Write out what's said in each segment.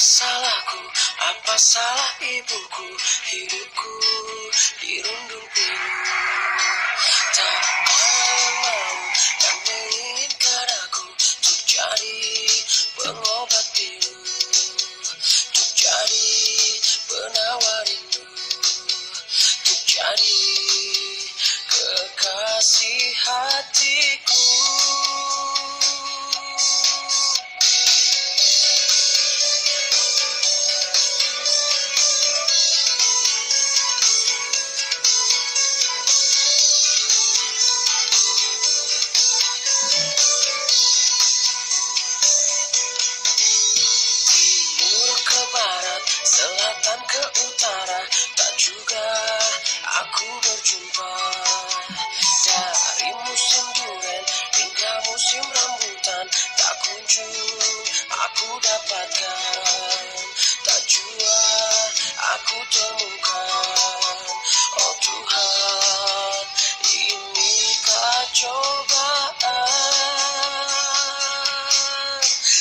salahku, apa salah ibuku, hidupku dirundung pilu. Tak ada yang mau dan menginginkan aku untuk jadi pengobat pilu, untuk jadi penawar rindu, untuk jadi kekasih hatiku. Selatan ke utara, tak juga aku berjumpa. Dari musim durian hingga musim rambutan, tak kunjung aku dapatkan, tak jua aku temukan. Oh Tuhan, inikah cobaan?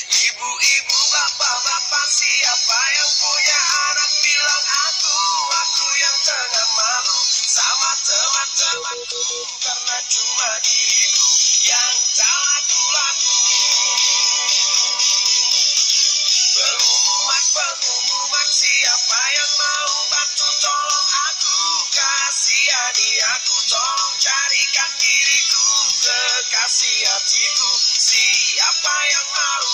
Ibu-ibu, bapak-bapak, siapa yang punya anak bilang aku yang tengah malu sama teman-temanku, karena cuma diriku yang tahu lagu-lagu. Pengumuman, siapa yang mau bantu tolong aku, kasihani aku, tolong carikan diriku kekasih hatiku. Siapa yang mau